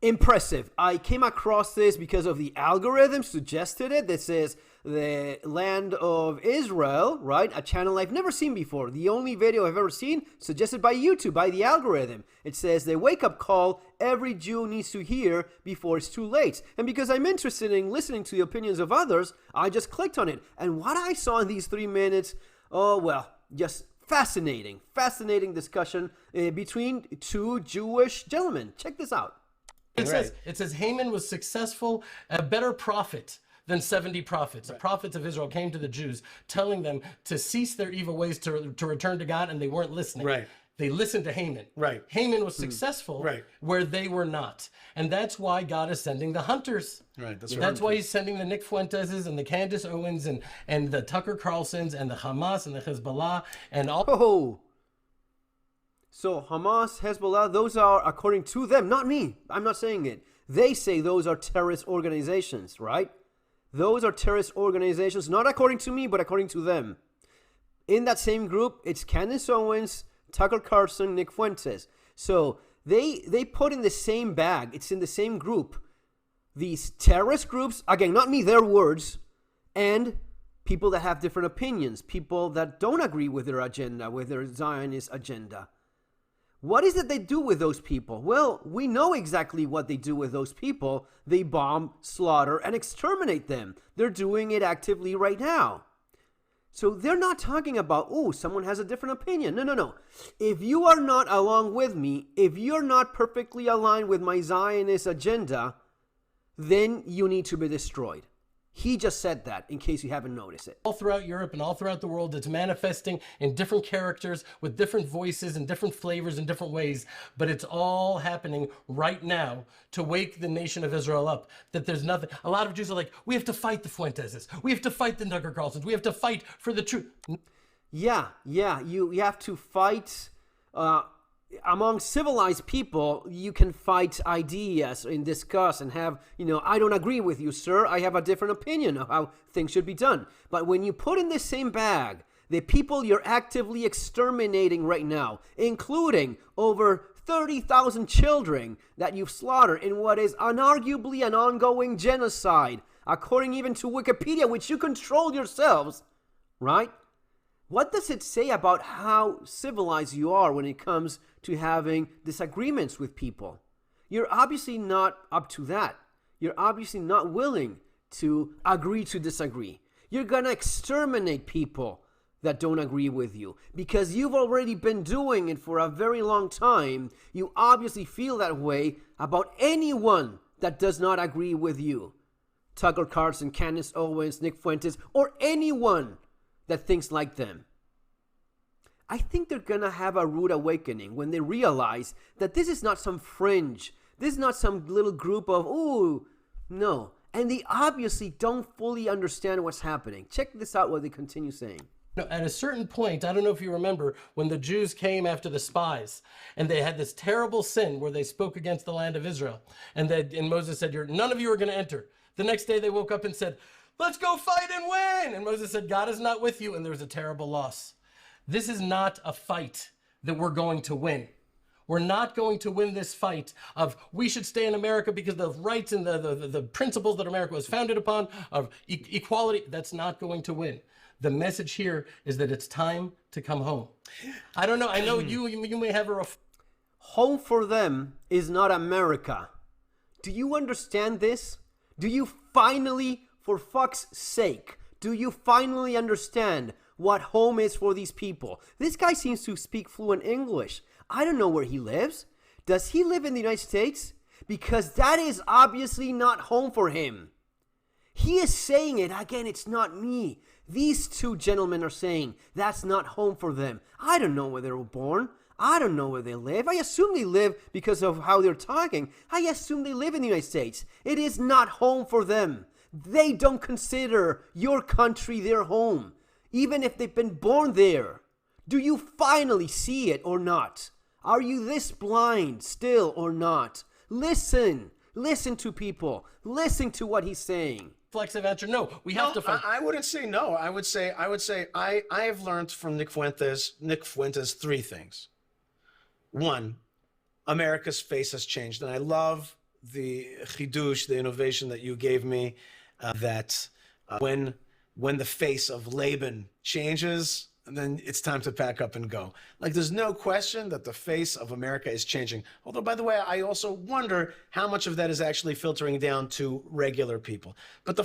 Impressive. I came across this because of the algorithm suggested it. That says the land of Israel, right? A channel I've never seen before. The only video I've ever seen suggested by YouTube, by the algorithm. It says the wake-up call every Jew needs to hear before it's too late. And because I'm interested in listening to the opinions of others, I just clicked on it. And what I saw in these 3 minutes, oh, well, just fascinating discussion between two Jewish gentlemen. Check this out. It says Haman was successful, a better prophet than 70 prophets. The prophets of Israel came to the Jews, telling them to cease their evil ways, to return to God, and they weren't listening. Right. They listened to Haman. Right. Haman was successful where they were not. And that's why God is sending the hunters. Right. That's why he's sending the Nick Fuenteses and the Candace Owens and the Tucker Carlsons and the Hamas and the Hezbollah and all. Oh. So Hamas, Hezbollah, those are, according to them, not me. I'm not saying it. They say those are terrorist organizations, right? Those are terrorist organizations, not according to me, but according to them. In that same group, it's Candace Owens, Tucker Carlson, Nick Fuentes. So they put in the same bag. It's in the same group. These terrorist groups, again, not me, their words, and people that have different opinions, people that don't agree with their agenda, with their Zionist agenda. What is it they do with those people? Well, we know exactly what they do with those people. They bomb, slaughter, and exterminate them. They're doing it actively right now. So they're not talking about, oh, someone has a different opinion. No. If you are not along with me, if you're not perfectly aligned with my Zionist agenda, then you need to be destroyed. He just said that, in case you haven't noticed it. All throughout Europe and all throughout the world, it's manifesting in different characters with different voices and different flavors in different ways. But it's all happening right now to wake the nation of Israel up. That there's nothing. A lot of Jews are like, we have to fight the Fuenteses. We have to fight the Tucker Carlsons. We have to fight for the truth. Yeah. You have to fight. Among civilized people, you can fight ideas and discuss and have, I don't agree with you, sir. I have a different opinion of how things should be done. But when you put in the same bag the people you're actively exterminating right now, including over 30,000 children that you've slaughtered in what is unarguably an ongoing genocide, according even to Wikipedia, which you control yourselves, right? What does it say about how civilized you are when it comes to having disagreements with people? You're obviously not up to that. You're obviously not willing to agree to disagree. You're going to exterminate people that don't agree with you because you've already been doing it for a very long time. You obviously feel that way about anyone that does not agree with you. Tucker Carlson, Candace Owens, Nick Fuentes, or anyone that thinks like them. I think they're going to have a rude awakening when they realize that this is not some fringe. This is not some little group of, ooh, no. And they obviously don't fully understand what's happening. Check this out, what they continue saying. No, at a certain point, I don't know if you remember, when the Jews came after the spies, and they had this terrible sin where they spoke against the land of Israel. And Moses said, none of you are going to enter. The next day they woke up and said, let's go fight and win. And Moses said, God is not with you. And there was a terrible loss. This is not a fight that we're going to win. We're not going to win this fight of we should stay in America because the rights and the principles that America was founded upon of equality, that's not going to win. The message here is that it's time to come home. I don't know. I know you may have a... Home for them is not America. Do you understand this? Do you finally, for fuck's sake, do you finally understand what home is for these people? This guy seems to speak fluent English. I don't know where he lives. Does he live in the United States? Because that is obviously not home for him. He is saying it. Again, it's not me. These two gentlemen are saying that's not home for them. I don't know where they were born. I don't know where they live. I assume they live because of how they're talking. I assume they live in the United States. It is not home for them. They don't consider your country their home, even if they've been born there. Do you finally see it or not? Are you this blind still or not? Listen to people. Listen to what he's saying. Reflexive answer, no, we have to fight. I wouldn't say no. I would say I have learned from Nick Fuentes 3 things. One, America's face has changed, and I love chidush, the innovation that you gave me, that when the face of Laban changes, and then it's time to pack up and go. Like, there's no question that the face of America is changing. Although, by the way, I also wonder how much of that is actually filtering down to regular people. But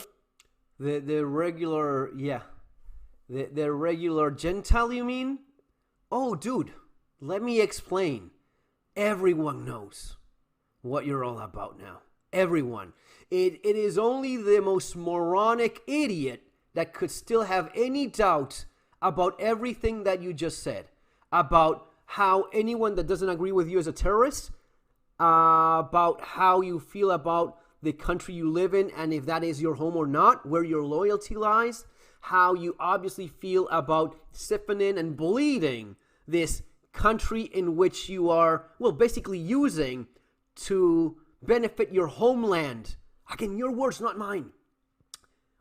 the regular, yeah, the regular Gentile, you mean? Oh, dude, let me explain. Everyone knows what you're all about now. Everyone. It is only the most moronic idiot that could still have any doubt about everything that you just said, about how anyone that doesn't agree with you is a terrorist, about how you feel about the country you live in and if that is your home or not, where your loyalty lies, how you obviously feel about siphoning and bleeding this country in which you are, well, basically using to benefit your homeland. Again, your words, not mine.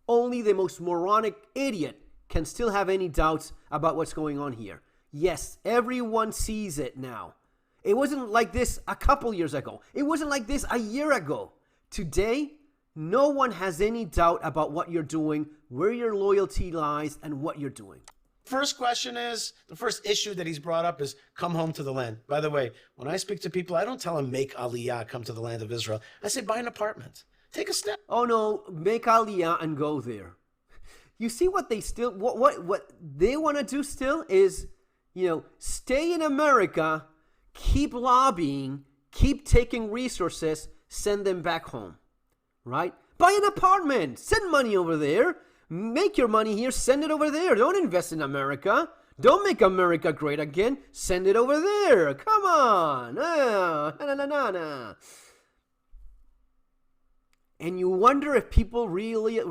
Only the most moronic idiot can still have any doubts about what's going on here. Yes, everyone sees it now. It wasn't like this a couple years ago. It wasn't like this a year ago. Today, no one has any doubt about what you're doing, where your loyalty lies, and what you're doing. First question is, the first issue that he's brought up is come home to the land. By the way, when I speak to people, I don't tell them make aliyah, come to the land of Israel. I say buy an apartment. Take a step. Oh no, make aliyah and go there. You see what they still, what they want to do still is, stay in America, keep lobbying, keep taking resources, send them back home, right? Buy an apartment, send money over there, make your money here, send it over there. Don't invest in America. Don't make America great again. Send it over there. Come on. And you wonder if people really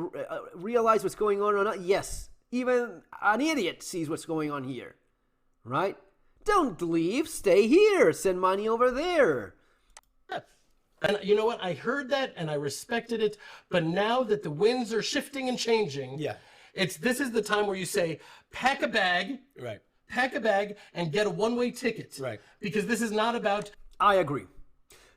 realize what's going on or not. Yes, even an idiot sees what's going on here, right? Don't leave. Stay here. Send money over there. And you know what? I heard that and I respected it. But now that the winds are shifting and changing, this is the time where you say, pack a bag, right? Pack a bag and get a one-way ticket, right? Because this is not about. I agree.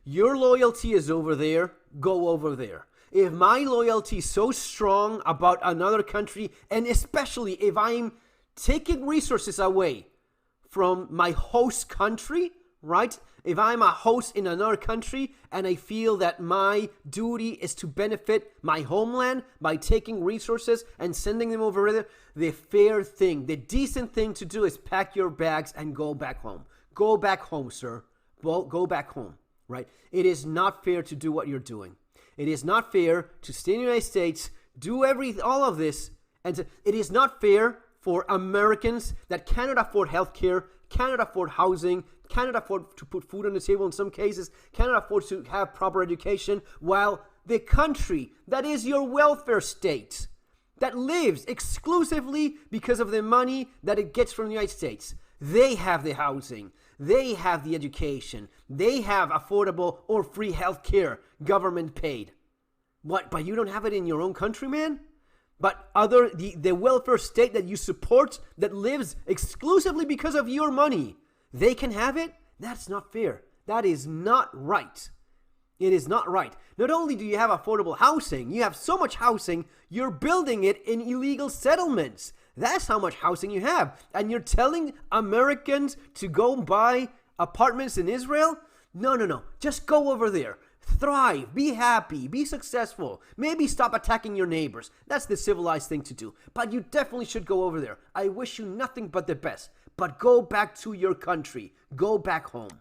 Your loyalty is over there. Go over there. If my loyalty is so strong about another country, and especially if I'm taking resources away from my host country, right? If I'm a host in another country and I feel that my duty is to benefit my homeland by taking resources and sending them over there, the fair thing, the decent thing to do is pack your bags and go back home. Go back home, sir. Go back home, right? It is not fair to do what you're doing. It is not fair to stay in the United States, do all of this, and it is not fair for Americans that cannot afford health care, cannot afford housing, cannot afford to put food on the table in some cases, cannot afford to have proper education, while the country that is your welfare state, that lives exclusively because of the money that it gets from the United States, they have the housing, they have the education, they have affordable or free health care, government paid. What, but you don't have it in your own country, man? But the welfare state that you support, that lives exclusively because of your money, they can have it? That's not fair. That is not right. It is not right. Not only do you have affordable housing, you have so much housing, you're building it in illegal settlements. That's how much housing you have. And you're telling Americans to go buy apartments in Israel? No. Just go over there. Thrive, be happy, be successful. Maybe stop attacking your neighbors. That's the civilized thing to do. But you definitely should go over there. I wish you nothing but the best. But go back to your country. Go back home.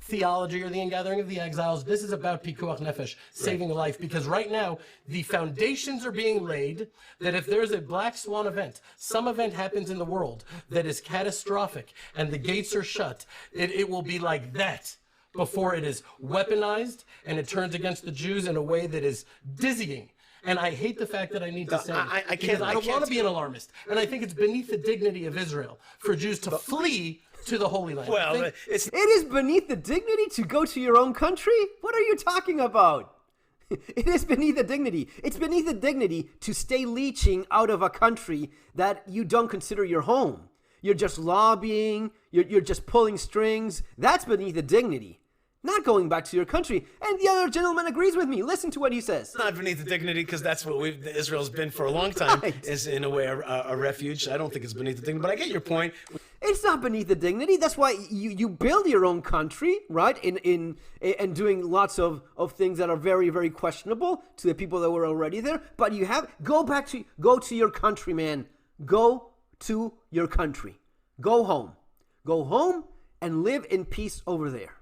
Theology or the ingathering of the exiles. This is about pikuach nefesh, saving a life. Because right now, the foundations are being laid that if there's a black swan event, some event happens in the world that is catastrophic and the gates are shut, it will be like that before it is weaponized and it turns against the Jews in a way that is dizzying. And I hate the fact that I need to say it, because I don't want to be an alarmist. And I think it's beneath the dignity of Israel for Jews to flee to the Holy Land. Well, it is beneath the dignity to go to your own country? What are you talking about? It is beneath the dignity. It's beneath the dignity to stay leeching out of a country that you don't consider your home. You're just lobbying. You're just pulling strings. That's beneath the dignity. not going back to your country. And the other gentleman agrees with me. Listen to what he says. It's not beneath the dignity, because that's what Israel's been for a long time, is in a way a refuge. I don't think it's beneath the dignity, but I get your point. It's not beneath the dignity. That's why you build your own country, right? And doing lots of things that are very, very questionable to the people that were already there. But go to your country, man. Go to your country. Go home. Go home and live in peace over there.